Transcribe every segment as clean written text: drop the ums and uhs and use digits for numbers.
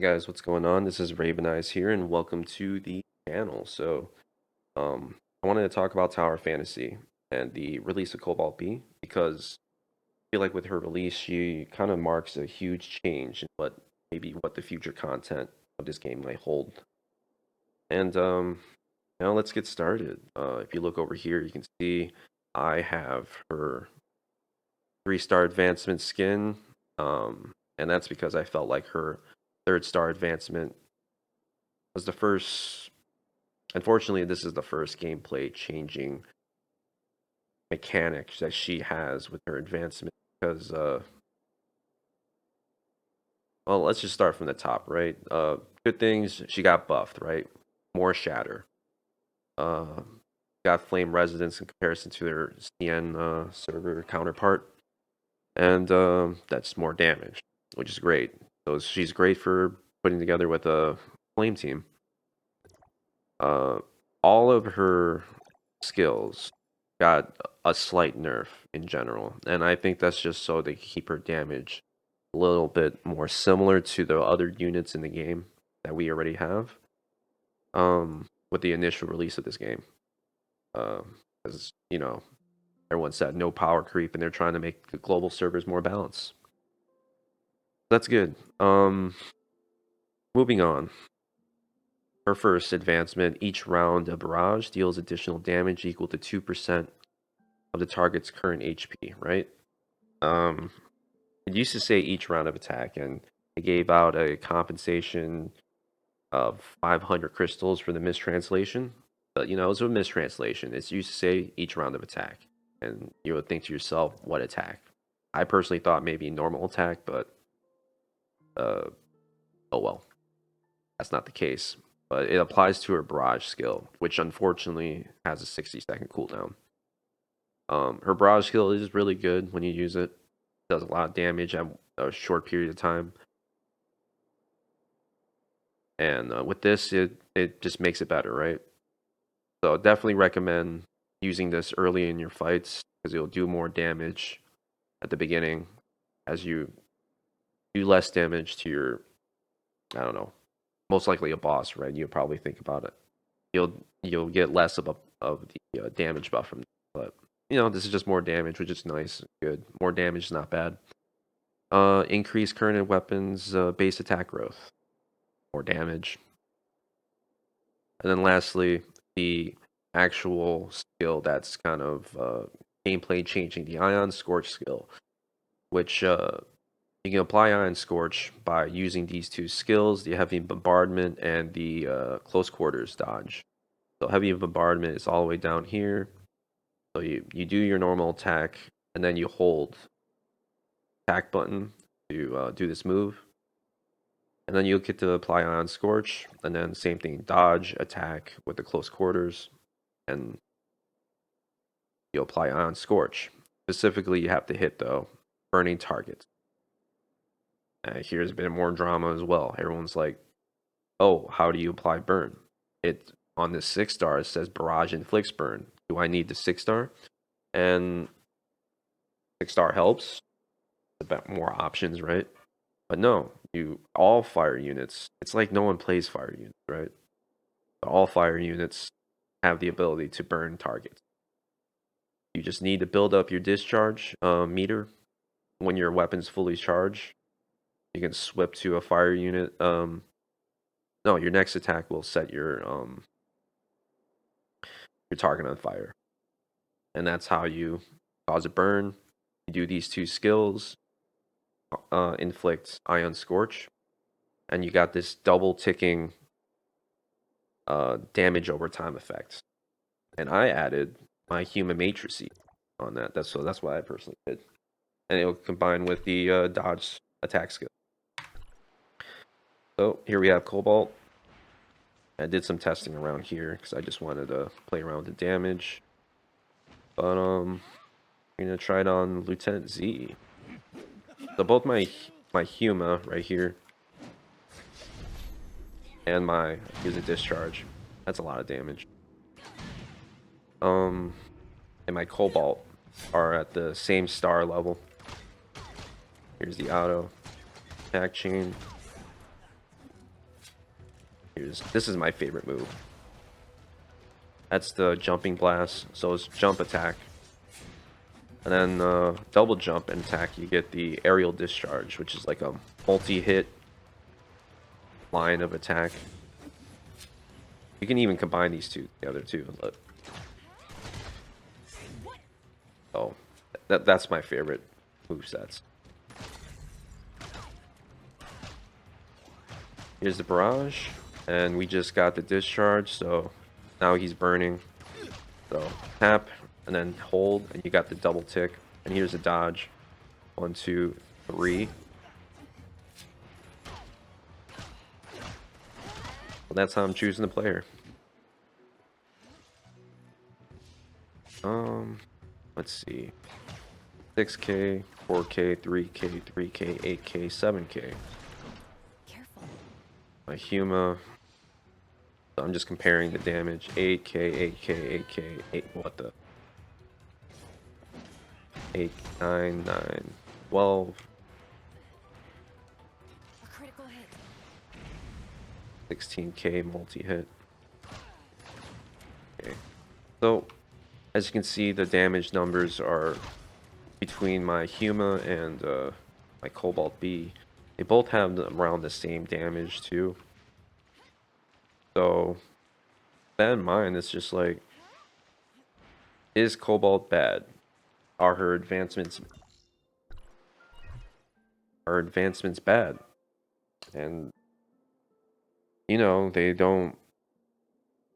Hey guys, what's going on? This is Raven Eyes here, and welcome to the channel. I wanted to talk about Tower Fantasy and the release of Cobalt-B because I feel like with her release, she kind of marks a huge change in what the future content of this game might hold. And Now let's get started. If you look over here, you can see I have her 3-star advancement skin, and that's because I felt like her 3rd-star advancement was the first. Unfortunately, this is the first gameplay changing mechanic that she has with her advancement because, well, let's just start from the top, right? Good things, she got buffed, right? More shatter. Uh, got flame resonance in comparison to their CN server counterpart, and that's more damage, which is great. So she's great for putting together with a flame team. Uh, all of her skills got a slight nerf in general, and I think that's just so they keep her damage a little bit more similar to the other units in the game that we already have. With the initial release of this game, because everyone said no power creep, and they're trying to make the global servers more balanced. That's good. Moving on. Her first advancement, each round a barrage deals additional damage equal to 2% of the target's current HP, right? It used to say each round of attack, and it gave out a compensation of 500 crystals for the mistranslation. But, it was a mistranslation. It used to say each round of attack, and you would think to yourself, what attack? I personally thought maybe normal attack, but, oh well. That's not the case. But it applies to her barrage skill, which unfortunately has a 60-second cooldown. Her barrage skill is really good when you use it. Does a lot of damage at a short period of time. And with this, it just makes it better, right? So definitely recommend using this early in your fights because it'll do more damage at the beginning as you do less damage to your, I don't know, most likely a boss, right? You'll probably think about it. You'll get less of the damage buff from, but this is just more damage, which is nice, good. More damage is not bad. Increase current weapons base attack growth, more damage. And then lastly, the actual skill that's kind of gameplay changing, the Ion Scorch skill, which you can apply Ion Scorch by using these two skills, the Heavy Bombardment and the Close Quarters dodge. So Heavy Bombardment is all the way down here. So you do your normal attack, and then you hold attack button to do this move. And then you'll get to apply Ion Scorch, and then same thing, dodge, attack with the Close Quarters, and you apply Ion Scorch. Specifically, you have to hit, though, burning targets. Here's a bit more drama as well. Everyone's like, oh, how do you apply burn? It on this 6-star, it says barrage inflicts burn. Do I need the 6-star? And 6-star helps. A bit more options, right? But no, all fire units, it's like no one plays fire units, right? All fire units have the ability to burn targets. You just need to build up your discharge meter. When your weapon's fully charged, you can swip to a fire unit. No, your next attack will set your target on fire, and that's how you cause a burn. You do these two skills, inflict Ion Scorch, and you got this double ticking damage over time effect. And I added my human matrices on that. That's what I personally did, and it'll combine with the dodge attack skill. So here we have Cobalt. I did some testing around here because I just wanted to play around with the damage. But I'm gonna try it on Lieutenant Z. So both my Huma right here and here's a discharge. That's a lot of damage. And my Cobalt are at the same star level. Here's the auto attack chain. This is my favorite move. That's the jumping blast. So it's jump attack. And then double jump and attack, you get the aerial discharge, which is like a multi-hit line of attack. You can even combine these two together too. Look. Oh, that's my favorite movesets. Here's the barrage, and we just got the discharge, so now he's burning. So tap, and then hold, and you got the double tick. And here's a dodge. 1, 2, 3. Well, that's how I'm choosing the player. Let's see. 6K, 4K, 3K, 3K, 8K, 7K. Careful. My Huma. So I'm just comparing the damage. 8K, 8K, 8K, 8. What the? 8, 9, 9, 12. A critical hit. 16K multi-hit. Okay. So, as you can see, the damage numbers are between my Huma and my Cobalt-B. They both have around the same damage too. So, that in mind, it's just like, is Cobalt bad? Are her advancements bad? And you know, they don't.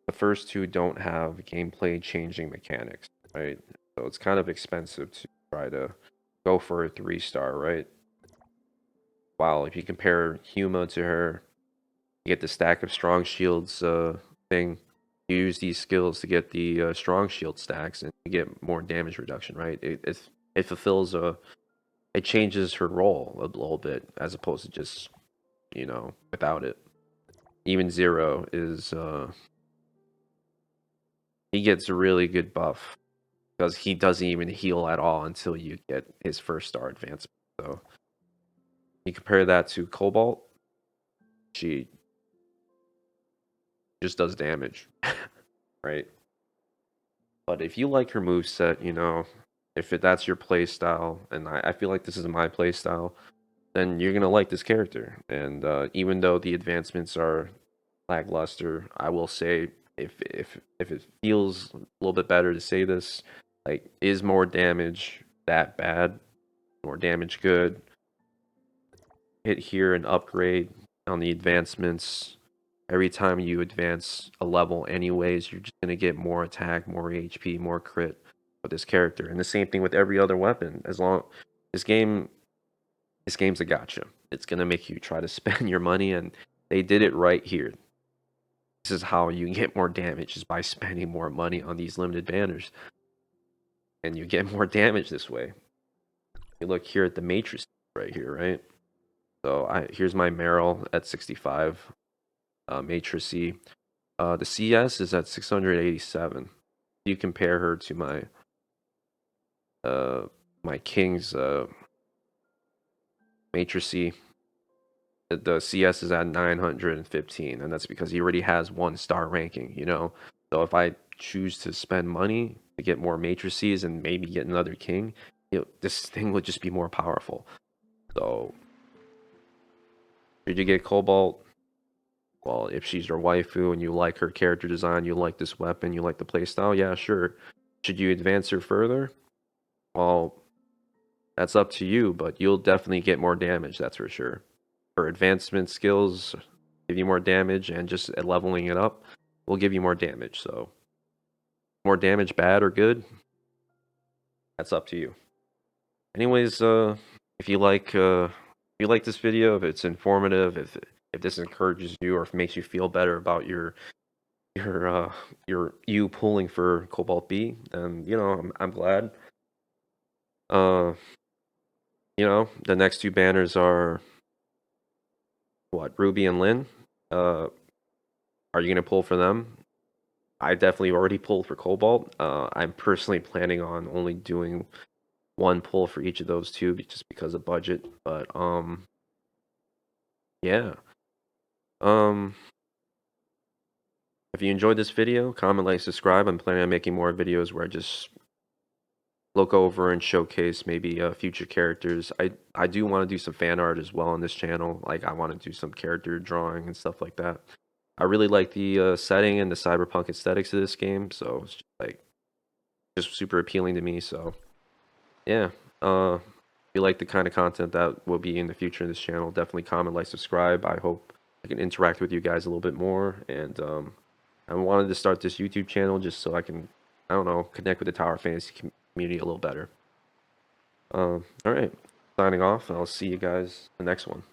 The first two don't have gameplay changing mechanics, right? So it's kind of expensive to try to go for a 3-star, right? While if you compare Huma to her, you get the stack of strong shields thing. You use these skills to get the strong shield stacks, and you get more damage reduction, right? It fulfills it changes her role a little bit as opposed to just, you know, without it. Even Zero is he gets a really good buff because he doesn't even heal at all until you get his 1-star advancement. So you compare that to Cobalt, she just does damage, right? But if you like her moveset, you know, if that's your play style, and I feel like this is my play style, then you're gonna like this character. And even though the advancements are lackluster, I will say if it feels a little bit better to say this, like, is more damage that bad? More damage good? Hit here and upgrade on the advancements. Every time you advance a level anyways, you're just gonna get more attack, more HP, more crit with this character. And the same thing with every other weapon. As long this game this game's a gotcha. It's gonna make you try to spend your money, and they did it right here. This is how you get more damage, is by spending more money on these limited banners. And you get more damage this way. You look here at the matrix right here, right? So here's my Meryl at 65. Matricy. The CS is at 687. You compare her to my King's Matricy. The CS is at 915, and that's because he already has 1-star ranking, you know? So if I choose to spend money to get more matrices and maybe get another king, you know, this thing would just be more powerful. So should you get Cobalt? Well, if she's your waifu and you like her character design, you like this weapon, you like the playstyle, yeah, sure. Should you advance her further? Well, that's up to you, but you'll definitely get more damage, that's for sure. Her advancement skills give you more damage, and just leveling it up will give you more damage. So, more damage, bad or good, that's up to you. Anyways, if you like this video, if it's informative, if this encourages you or if it makes you feel better about you pulling for Cobalt-B, then you know I'm glad. Uh, you know, the next two banners are what, Ruby and Lynn. Are you gonna pull for them? I definitely already pulled for Cobalt. I'm personally planning on only doing one pull for each of those two, just because of budget. But yeah. Um, If you enjoyed this video, comment, like, subscribe. I'm planning on making more videos where I just look over and showcase maybe future characters. I do want to do some fan art as well on this channel. Like I want to do some character drawing and stuff like that. I really like the setting and the cyberpunk aesthetics of this game, so it's just, like just super appealing to me. So yeah, if you like the kind of content that will be in the future in this channel, definitely comment, like, subscribe. I hope I can interact with you guys a little bit more, and I wanted to start this YouTube channel just so I can, I don't know, connect with the Tower Fantasy community a little better. All right, signing off. I'll see you guys in the next one.